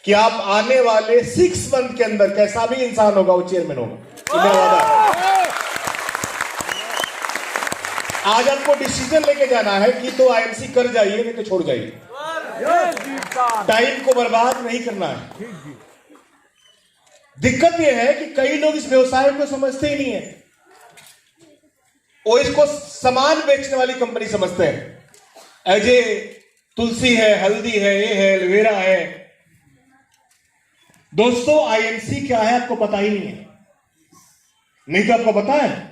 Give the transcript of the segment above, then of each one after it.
कि आप आने वाले 6 मंथ के अंदर कैसा भी इंसान होगा वो चेयरमैन होगा, ये मेरा वादा है। आज आपको डिसीजन लेके जाना है कि तो आईएमसी कर जाइए नहीं तो छोड़ जाइए। टाइम को बर्बाद नहीं करना है। दिक्कत यह है कि कई लोग इस व्यवसाय को समझते ही नहीं है, वो इसको सामान बेचने वाली कंपनी समझते हैं। अजय तुलसी है, हल्दी है, ये है, एलोवेरा है। दोस्तों आईएमसी क्या है आपको पता ही नहीं है। नहीं तो आपको पता है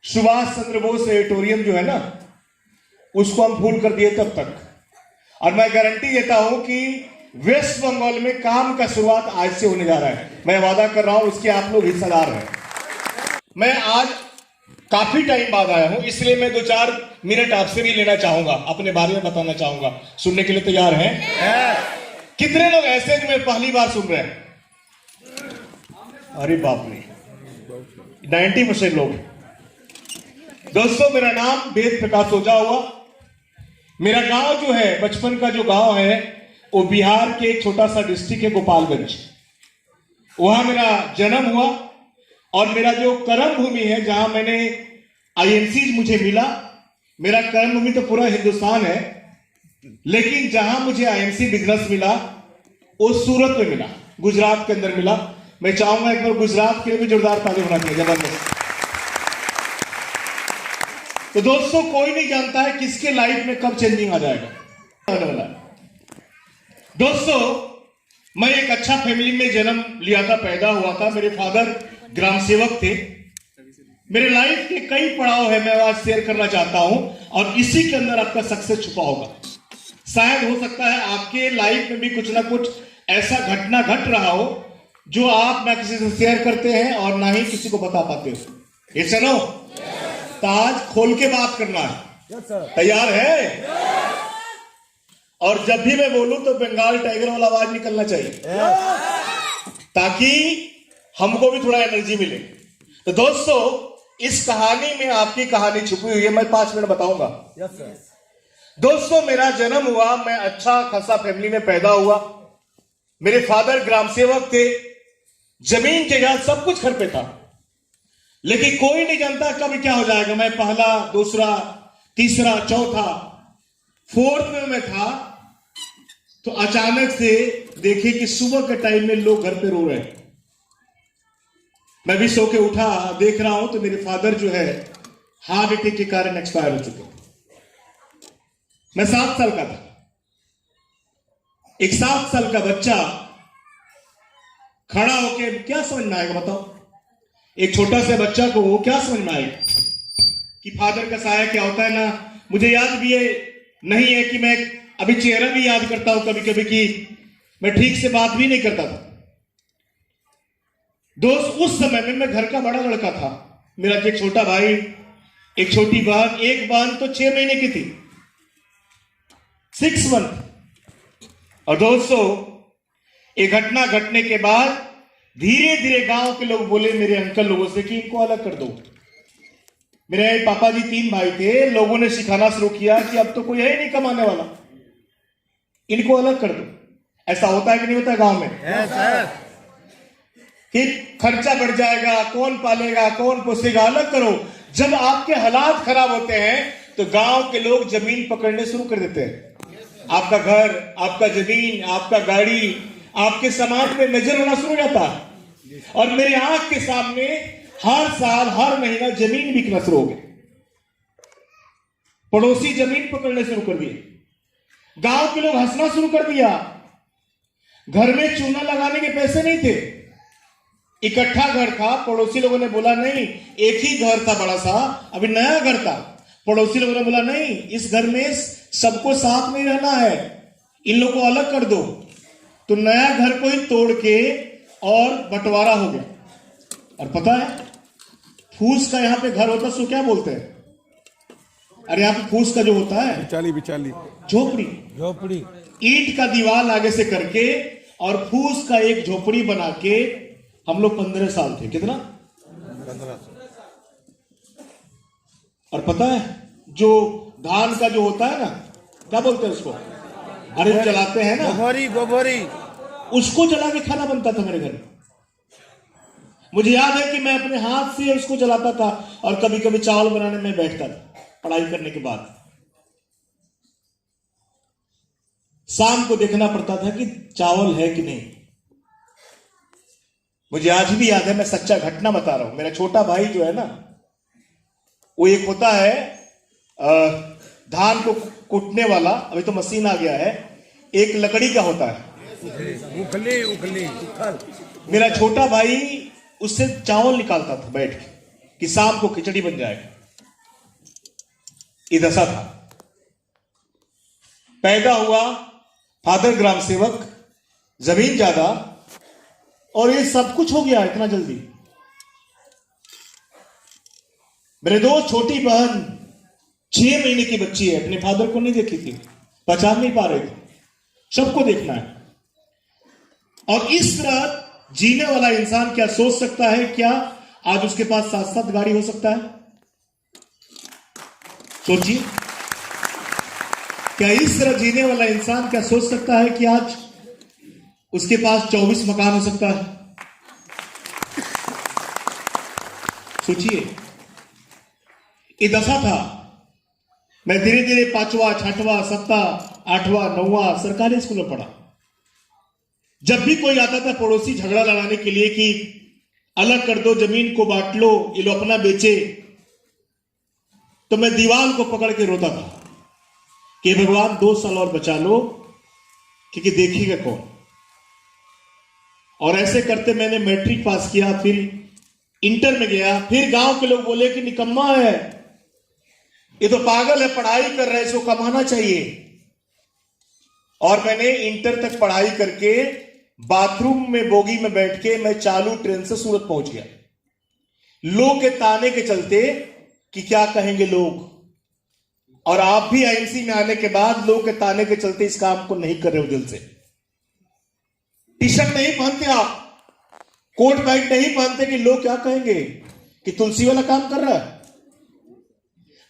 सुभाष चंद्र बोस एडिटोरियम जो है ना, उसको हम फूल कर दिए तब तक। और मैं गारंटी देता हूं कि वेस्ट बंगाल में काम का शुरुआत आज से होने जा रहा है। मैं वादा कर रहा हूं उसके आप लोग हिस्सेदार हैं। मैं आज काफी टाइम बाद आया हूं, इसलिए मैं 2-4 मिनट आपसे भी लेना चाहूंगा, अपने बारे में बताना चाहूंगा। सुनने के लिए तैयार हैं? कितने लोग ऐसे जो मैं पहली बार सुन रहे हैं? अरे बाप रे, 90% लोग। दोस्तों मेरा नाम वेद प्रकाश ओझा हुआ। मेरा गांव जो है, बचपन का जो गांव है, वो बिहार के एक छोटा सा डिस्ट्रिक्ट है गोपालगंज। वहां मेरा जन्म हुआ और मेरा जो कर्म भूमि है, जहां मैंने आईएमसी मुझे मिला। मेरा कर्म भूमि तो पूरा हिंदुस्तान है, लेकिन जहां मुझे आईएमसी बिजनेस मिला वो सूरत में मिला, गुजरात के अंदर मिला। मैं चाहूंगा एक बार गुजरात के लिए भी जोरदार ताली होना चाहिए, जबरदस्त। तो दोस्तों कोई नहीं जानता है किसके लाइफ में कब चेंजिंग आ जाएगा। दोस्तों मैं एक अच्छा फैमिली में जन्म लिया था, पैदा हुआ था। मेरे फादर ग्राम सेवक थे। मेरे लाइफ के कई पड़ाव है, मैं आज शेयर करना चाहता हूं, और इसी के अंदर आपका सक्सेस छुपा होगा। शायद हो सकता है आपके लाइफ में भी कुछ ना कुछ ऐसा घटना घट रहा हो जो आप ना किसी से शेयर करते हैं और ना ही किसी को बता पाते हो। ये सुनो, तो आज खोल के बात करना है। तैयार है? और जब भी मैं बोलूं तो बंगाल टाइगर वाला आवाज निकलना चाहिए, ताकि हमको भी थोड़ा एनर्जी मिले। तो दोस्तों इस कहानी में आपकी कहानी छुपी हुई है, मैं 5 मिनट बताऊंगा। दोस्तों मेरा जन्म हुआ, मैं अच्छा खासा फैमिली में पैदा हुआ। मेरे फादर ग्राम सेवक थे, जमीन जगह सब कुछ घर पे था, लेकिन कोई नहीं जानता कब क्या हो जाएगा। मैं पहला, दूसरा, तीसरा, चौथा, 4th में मैं था, तो अचानक से देखे कि सुबह के टाइम में लोग घर पे रो रहे हैं। मैं भी सो के उठा, देख रहा हूं तो मेरे फादर जो है हार्ट अटैक के कारण एक्सपायर हो चुके। मैं 7 साल का था। एक 7 साल का बच्चा खड़ा होके क्या समझ में आएगा बताओ? एक छोटा सा बच्चा को वो क्या समझ में आएगा कि फादर का साया क्या होता है ना। मुझे याद भी है नहीं है कि मैं अभी चेहरा भी याद करता हूं कभी कभी कि मैं ठीक से बात भी नहीं करता था। दोस्त उस समय में मैं घर का बड़ा लड़का था। मेरा एक छोटा भाई, एक छोटी बहन। एक बहन तो 6 महीने की थी, 6 मंथ। और दोस्तों एक घटना घटने के बाद धीरे धीरे गांव के लोग बोले मेरे अंकल लोगों से कि इनको अलग कर दो। मेरे पापा जी 3 भाई थे। लोगों ने सिखाना शुरू किया कि अब तो कोई है ही नहीं कमाने वाला, इनको अलग कर दो। ऐसा होता है कि नहीं होता गांव में? कि खर्चा बढ़ जाएगा, कौन पालेगा, कौन पोसेगा, अलग करो। जब आपके हालात खराब होते हैं तो गांव के लोग जमीन पकड़ने शुरू कर देते हैं। आपका घर, आपका जमीन, आपका गाड़ी, आपके सामान में नजर होना शुरू हो जाता है। और मेरे आंख के सामने हर साल हर महीना जमीन बिकना शुरू हो गई। पड़ोसी जमीन पकड़ने शुरू कर दिए, गांव के लोग हंसना शुरू कर दिया। घर में चूना लगाने के पैसे नहीं थे, इकट्ठा घर था। पड़ोसी लोगों ने बोला नहीं, एक ही घर था बड़ा सा, अभी नया घर था। पड़ोसी लोगों ने बोला नहीं, इस घर में सबको साथ में रहना है, इन लोगों को अलग कर दो। तो नया घर को ही तोड़ के और बंटवारा हो गया। और पता है फूस का यहाँ पे घर होता है, सो क्या बोलते हैं? अरे यहाँ पे फूस का जो होता है बिचाली झोपड़ी, ईंट का दीवार आगे से करके और फूस का एक झोपड़ी बना के हम लोग 15 साल थे। कितना? 15। और पता है जो धान का जो होता है ना, क्या बोलते हैं उसको? अरे चलाते हैं ना, गोबरी। उसको जला के खाना बनता था मेरे घर में। मुझे याद है कि मैं अपने हाथ से उसको जलाता था और कभी कभी चावल बनाने में बैठता था पढ़ाई करने के बाद। शाम को देखना पड़ता था कि चावल है कि नहीं। मुझे आज भी याद है, मैं सच्चा घटना बता रहा हूं। मेरा छोटा भाई जो है ना, वो एक होता है धान को कूटने वाला, अभी तो मशीन आ गया है, एक लकड़ी का होता है उखली। मेरा छोटा भाई उससे चावल निकालता था बैठ के कि शाम को खिचड़ी बन जाएगा। ये दशा था। पैदा हुआ, फादर ग्राम सेवक, जमीन ज्यादा, और ये सब कुछ हो गया इतना जल्दी। मेरे दोस्त छोटी बहन 6 महीने की बच्ची है, अपने फादर को नहीं देखी थी, पहचान नहीं पा रहे थे। सबको देखना है। और इस तरह जीने वाला इंसान क्या सोच सकता है? क्या आज उसके पास 7-7 गाड़ी हो सकता है? सोचिए, क्या इस तरह जीने वाला इंसान क्या सोच सकता है कि आज उसके पास 24 मकान हो सकता है? सोचिए, ये दशा था। मैं धीरे धीरे 5वां, 6वां, 7वां, 8वां, 9वां सरकारी स्कूल में पढ़ा। जब भी कोई आता था पड़ोसी झगड़ा लड़ाने के लिए कि अलग कर दो, जमीन को बांट लो, ये लो अपना बेचे, तो मैं दीवार को पकड़ के रोता था कि भगवान 2 साल और बचा लो, क्योंकि देखेगा कौन। और ऐसे करते मैंने मैट्रिक पास किया, फिर इंटर में गया। फिर गांव के लोग बोले कि निकम्मा है, ये तो पागल है, पढ़ाई कर रहा है, इसको कमाना चाहिए। और मैंने इंटर तक पढ़ाई करके बाथरूम में बोगी में बैठ के मैं चालू ट्रेन से सूरत पहुंच गया, लोग के ताने के चलते कि क्या कहेंगे लोग। और आप भी आईएमसी में आने के बाद लोग के ताने के चलते इस काम को नहीं कर रहे हो दिल से। टी शर्ट नहीं पहनते आप, कोट पैंट नहीं पहनते कि लोग क्या कहेंगे कि तुलसी वाला काम कर रहा है।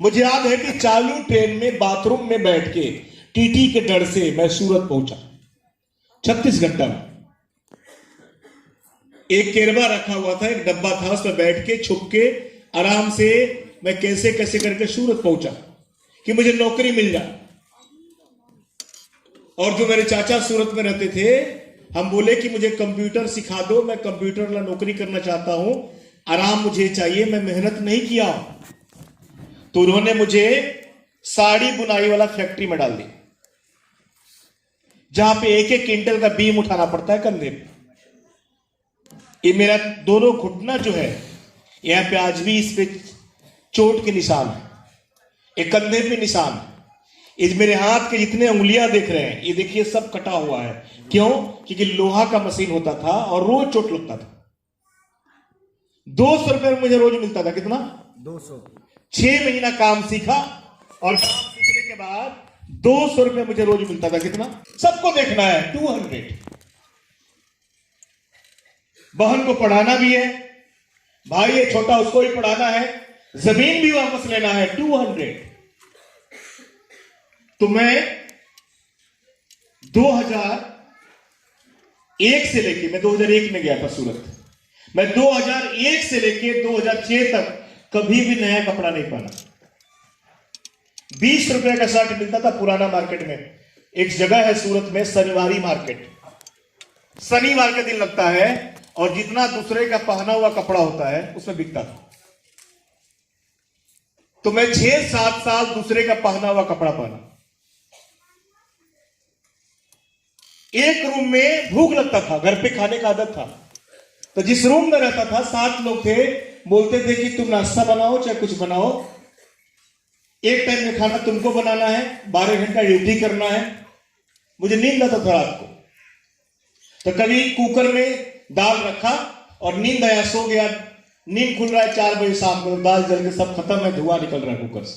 मुझे याद है कि चालू ट्रेन में बाथरूम में बैठ के टीटी के डर से मैं सूरत पहुंचा 36 घंटा में। एक केरबा रखा हुआ था, एक डब्बा था, उसमें बैठ के छुप के आराम से मैं कैसे कैसे करके सूरत पहुंचा कि मुझे नौकरी मिल जाए। और जो मेरे चाचा सूरत में रहते थे, हम बोले कि मुझे कंप्यूटर सिखा दो, मैं कंप्यूटर वाला नौकरी करना चाहता हूं, आराम मुझे चाहिए, मैं मेहनत नहीं किया। तो उन्होंने मुझे साड़ी बुनाई वाला फैक्ट्री में डाल दिया, जहां पे 1-1 क्विंटल का बीम उठाना पड़ता है कंधे पे। ये मेरा दोनों घुटना जो है, यहां पे आज भी इस पे चोट के निशान है, एक कंधे पे निशान है। इस मेरे हाथ के जितने उंगलियां देख रहे हैं, ये देखिए सब कटा हुआ है। क्यों? क्योंकि लोहा का मशीन होता था और रोज चोट लगता था। 200 रुपए में मुझे रोज मिलता था। कितना? 200। 6 महीना काम सीखा और काम सीखने के बाद 200 रुपए मुझे रोज मिलता था। कितना? सबको देखना है, 200। बहन को पढ़ाना भी है, भाई है छोटा, उसको भी पढ़ाना है, जमीन भी वापस लेना है, 200। तो मैं 2001 से लेके, मैं 2001 में गया था सूरत, मैं 2001 से लेके 2006 तक कभी भी नया कपड़ा नहीं पहना। 20 रुपए का शर्ट मिलता था पुराना मार्केट में। एक जगह है सूरत में शनिवारी मार्केट, शनिवार के दिन लगता है, और जितना दूसरे का पहना हुआ कपड़ा होता है उसमें बिकता था। तो मैं 6-7 साल दूसरे का पहना हुआ कपड़ा पहना। एक रूम में भूख लगता था, घर पे खाने का आदत था, तो जिस रूम में रहता था 7 लोग थे, बोलते थे कि तुम नाश्ता बनाओ चाहे कुछ बनाओ, एक टाइम में खाना तुमको बनाना है, 12 घंटा ड्यूटी करना है। मुझे नींद आता था रात को, तो कभी कुकर में दाल रखा और नींद आया, सो गया। नींद खुल रहा है 4 बजे शाम को, दाल जल के सब खत्म है, धुआं निकल रहा है कुकर से।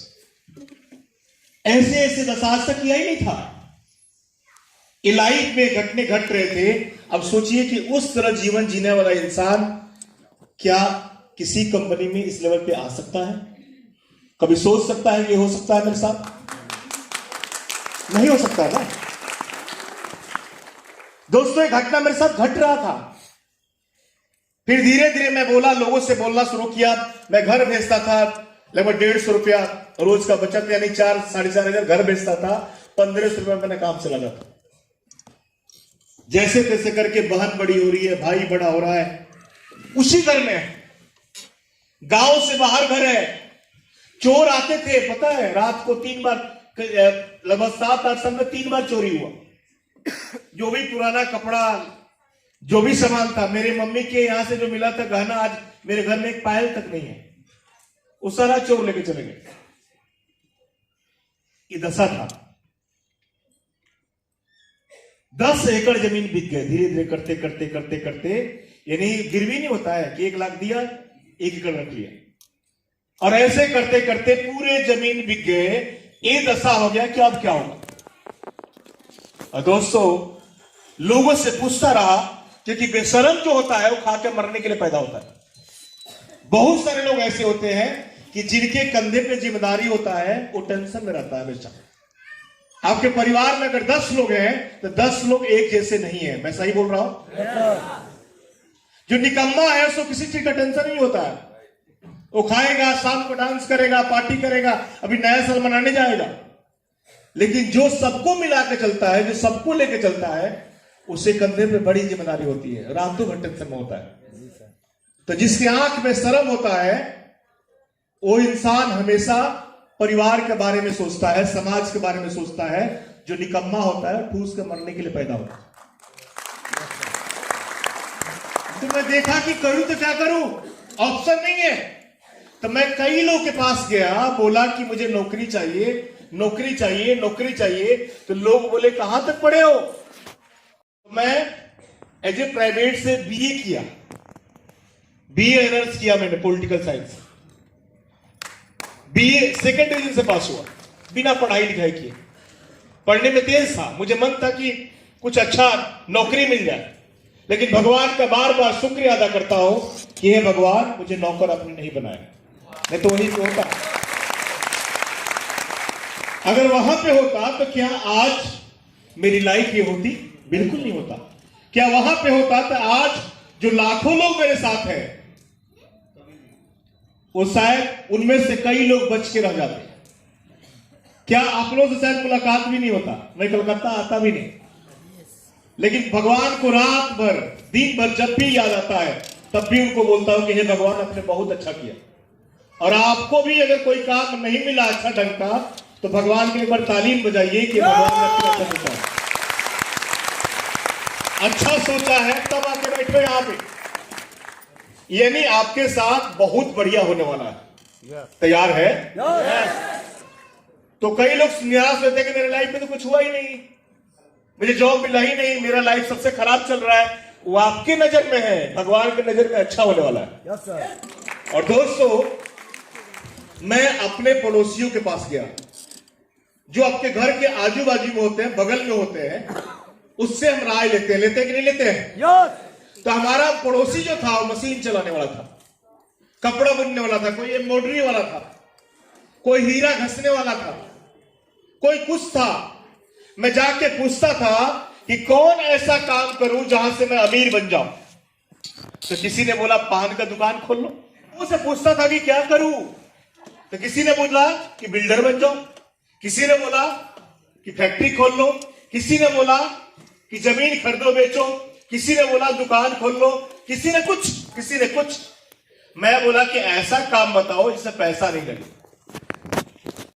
ऐसे ऐसे दशा आज तक किया ही नहीं था। ये लाइफ में घटने घट रहे थे। अब सोचिए कि उस तरह जीवन जीने वाला इंसान क्या किसी कंपनी में इस लेवल पे आ सकता है? कभी सोच सकता है ये हो सकता है मेरे साथ? नहीं हो सकता ना। दोस्तों ये घटना मेरे साथ घट रहा था। फिर धीरे धीरे मैं बोला, लोगों से बोलना शुरू किया। मैं घर भेजता था लगभग 150 रुपया रोज का बचत, यानी 4-4.5 घर भेजता था। 1500 रुपया मैंने काम चला जाता। जैसे तैसे करके बहन बड़ी हो रही है, भाई बड़ा हो रहा है, उसी घर में गांव से बाहर घर है। चोर आते थे, पता है, रात को 3 बार, लगभग 7-8 साल में 3 बार चोरी हुआ। जो भी पुराना कपड़ा, जो भी सामान था, मेरे मम्मी के यहां से जो मिला था गहना, आज मेरे घर में एक पायल तक नहीं है, वो सारा चोर लेके चले गए। ये दशा था। 10 एकड़ जमीन बिक गए धीरे धीरे करते करते करते करते। यानी गिरवी नहीं होता है कि 1 लाख दिया, 1 एकड़ रख लिया, और ऐसे करते करते पूरे जमीन बिक गए। ये दशा हो गया कि अब क्या होगा। और दोस्तों लोगों से पूछता रहा, क्योंकि बेशरम जो होता है वो खा के मरने के लिए पैदा होता है। बहुत सारे लोग ऐसे होते हैं कि जिनके कंधे पे जिम्मेदारी होता है, वो टेंशन में रहता है हमेशा। आपके परिवार में अगर 10 लोग हैं तो 10 लोग एक जैसे नहीं है। मैं सही बोल रहा हूं? जो निकम्मा है उसको किसी चीज का टेंशन नहीं होता है। वो खाएगा, शाम को डांस करेगा, पार्टी करेगा, अभी नया साल मनाने जाएगा। लेकिन जो सबको मिला के चलता है, जो सबको लेके चलता है, उसे कंधे पे बड़ी जिम्मेदारी होती है, रातों भर टेंशन में होता है। तो जिसकी आंख में शर्म होता है, वो इंसान हमेशा परिवार के बारे में सोचता है, समाज के बारे में सोचता है। जो निकम्मा होता है ठूस के मरने के लिए पैदा होता है। तो मैं देखा कि करूं तो क्या करूं, ऑप्शन नहीं है। तो मैं कई लोगों के पास गया, बोला कि मुझे नौकरी चाहिए, नौकरी चाहिए, नौकरी चाहिए। तो लोग बोले कहां तक पढ़े हो? तो मैं एज ए प्राइवेट से बीए किया, बीए ऑनर्स किया मैंने political science. BA second division से पास हुआ, बिना पढ़ाई लिखाई किए। पढ़ने में तेज था, मुझे मन था कि कुछ अच्छा नौकरी मिल जाए। लेकिन भगवान का बार बार शुक्रिया अदा करता हूं कि हे भगवान, मुझे नौकर अपने नहीं बनाया, नहीं तो वहीं पे होता। अगर वहां पे होता तो क्या आज मेरी लाइफ ये होती? बिल्कुल नहीं होता। क्या वहां पे होता तो आज जो लाखों लोग मेरे साथ हैं, वो शायद उनमें से कई लोग बच के रह जाते। क्या आप लोगों से शायद मुलाकात भी नहीं होता, मैं कलकत्ता आता भी नहीं। लेकिन भगवान को रात भर, दिन भर जब भी याद आता है, तब भी उनको बोलता हूं कि हे भगवान, आपने बहुत अच्छा किया। और आपको भी अगर कोई काम नहीं मिला अच्छा ढंग का, तो भगवान के एक बार तालीम बजाइए कि भगवान ने अच्छा सोचा है, अच्छा सोचा है, तब आके बैठो यहां पे। यानी आपके साथ बहुत बढ़िया होने वाला है। तैयार है? तो कई लोग निराश होते हैं कि मेरे लाइफ में तो कुछ हुआ ही नहीं, मुझे जॉब मिला ही नहीं, मेरा लाइफ सबसे खराब चल रहा है। वो आपके नजर में है, भगवान के नजर में अच्छा होने वाला है। और दोस्तों, मैं अपने पड़ोसियों के पास गया, जो आपके घर के आजू बाजू में होते हैं, बगल में होते हैं, उससे हम राय लेते हैं कि नहीं लेते हैं? तो हमारा पड़ोसी जो था, वो मशीन चलाने वाला था, कपड़ा बुनने वाला था, कोई एम्ब्रॉयडरी वाला था, कोई हीरा घसने वाला था, कोई कुछ था। मैं जाके पूछता था कि कौन ऐसा काम करूं जहां से मैं अमीर बन जाऊं। तो किसी ने बोला पान का दुकान खोल लो। उसे पूछता था कि क्या करूं, तो किसी ने बोला कि बिल्डर बन जाओ, किसी ने बोला कि फैक्ट्री खोल लो, किसी ने बोला कि जमीन खरीदो बेचो, किसी ने बोला दुकान खोल लो, किसी ने कुछ। मैं बोला कि ऐसा काम बताओ जिससे पैसा नहीं लगे।